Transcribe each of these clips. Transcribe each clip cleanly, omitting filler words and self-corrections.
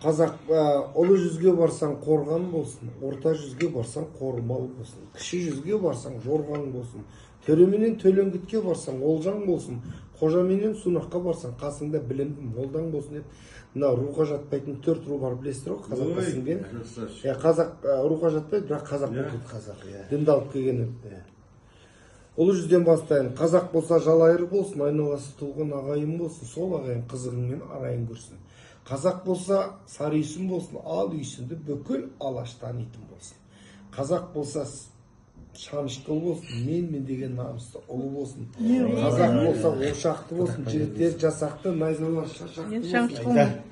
Қазақ ұлы жүзге барсаң қорған болсын, орта жүзге барсаң қормал болсын, кіші жүзге барсаң жорғаң болсын, төременен төлеңгітке барсаң олжаң болсын, қожаменен сунаққа барсаң қасыңда білімді молдаң болсын деп, мына руға жатпайтын 4 ру бар, білесіздер ғой, қазаққа сіңген. Қазақ руға жатпайды, бірақ қазақ болды. Дінді алып келген. Ұлы жүзден бастайын. Қазақ болса жалайыр болсын, айналасы толған ағайын болсын, сол ағайын қызығыңмен арайын көрсін. Қазақ болса сары үйсін болсын, ал үйсінді бүкіл алаш танитын болсын. Қазақ болса шанышқыл болсын, мен деген намысты ұлы болсын. Қазақ болса ошақты болсын, жігіттер жасақты, найзалар шашақты болсын.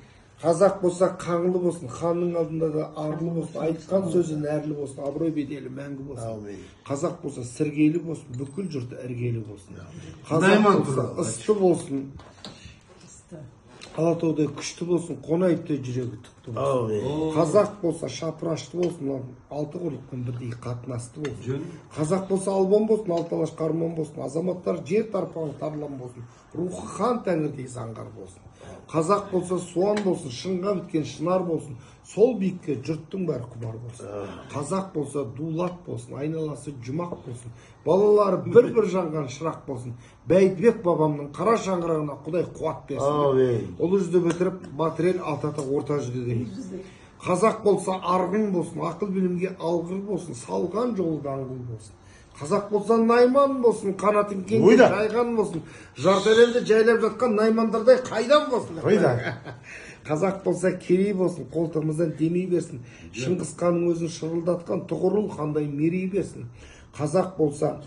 Қазақ болса қаңлы болсын, ханның алдында да арлы болсын, айтқан сөзі нәрлі болсын, абырой беделі мәңгі болсын. Қазақ болса сіргейлі болсын, бүкіл жұрты іргелі болсын. Қазақ болса ысты болсын, Алатаудай күшті болсын, қонайыптай жүрегі түкті болсын. Қазақ болса шапырашты болсын, алты құрлықпен бірдей қатынасты болсын. Қазақ болса албан болсын, алталаш қарман болсын, азаматтар жер тарпаң тарлан болсын, рухы хан тәңірдей заңғар болсын. Қазақ болса суан болсын, шыңға біткен шынар болсын, сол биікке жұрттың бәрі құмар болсын. Қазақ болса дулат болсын, айналасы жұмақ болсын, балалары бір-бір жанған шырақ болсын. Бәйдібек бабамның қара шаңырағына Құдай қуат берсін. Ұлы жүзді бітіріп, батыр ел алтата орта жүзді дейді. Қазақ болса арғын болсын, ақыл білімге алғыр болсын, салған жолы даңғыл болсын. Қазақ болса найман болсын, қанатын кеңге жайған болсын, жарты әлемді жайлап жатқан наймандардай қайдан болсын. Қазақ болса керей болсын, қолтығымыздан демей берсін, Шыңғыс ханның өзін шырылдатқан Тұғырыл хандай мерей берсін. Қазақ болса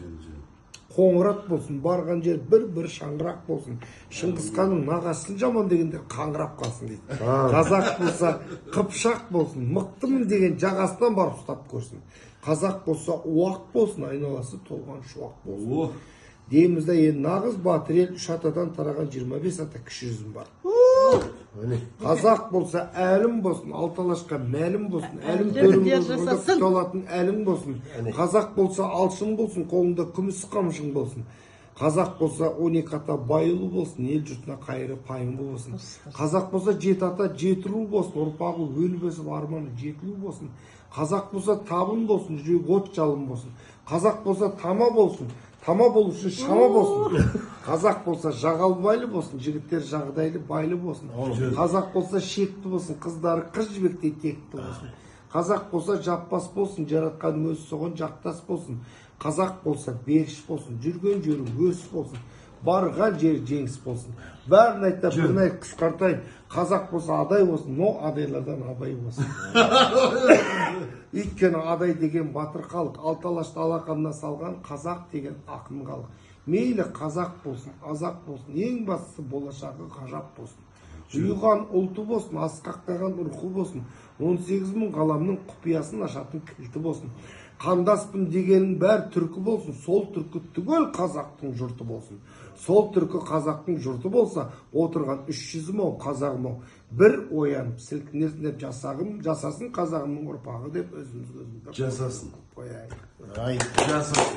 қоңырат болсын, барған жер бір-бір шаңырақ болсын, Шыңғыс ханның нағасын жаман дегендер қаңырап қалсын дейді. Қазақ болса қыпшақ болсын, мықтымын деген жағасынан барып ұстап көрсін. Қазақ болса уақ болсын, айналасы толған шуақ болсын. Деймізді енді нағыз батыр ел 3 атадан тараған 25 ата кіші жүзім бар. Қазақ болса әлім болсын, алталашқа мәлім болсын, әлім төрім болсын, әлім болсын. Қазақ болса алшын болсын, қолында күміс қамшың болсын. Қазақ болса 12 ата байылы болсын, ел жұртына қайыры пайымы болсын. Қазақ болса 7 ата 7 ру болсын, ұрпағы өліп өсіп арманы жетілу болсын. Қазақ болса табын болсын, жүрек от жалын болсын. Қазақ болса тама болсын, тама болушы шама болсын. Қазақ болса жағалбайлы болсын, жігіттер жағдайлы байлы болсын. Қазақ болса шекті болсын, қыздары қыз жібектей текті болсын. Қазақ болса жаппас болсын, жаратқан өзі соған жақтас болсын. Қазақ болса беріш болсын, жүрген жері өсіп болсын, барған жері жеңіс болсын. Бәрін айтта бірін айт қысқартайын. Қазақ болса адай болсын, но адайлардан абай болсын. Өйткені адай деген батыр халық, алталашты алақанына салған қазақ деген ақын халық. Мейлі қазақ болсын, азақ болсын, ең бастысы болашағы ғажап болсын. Ұйыған ұлты болсын, асқақтаған ұрқы болсын, 18.000 ғаламның құпиясын ашатын кілті болсын. Қандаспын дегенің бәр түркі болсын, сол түркі түгел қазақтың жұрты болсын. Сол түркі қазақтың жұрты болса, отырған 300.000 қазағым ау, бір оянып сілкінерсін деп жасасын қазағымның ұрпағы деп өзіміз жасасын. Жасасын.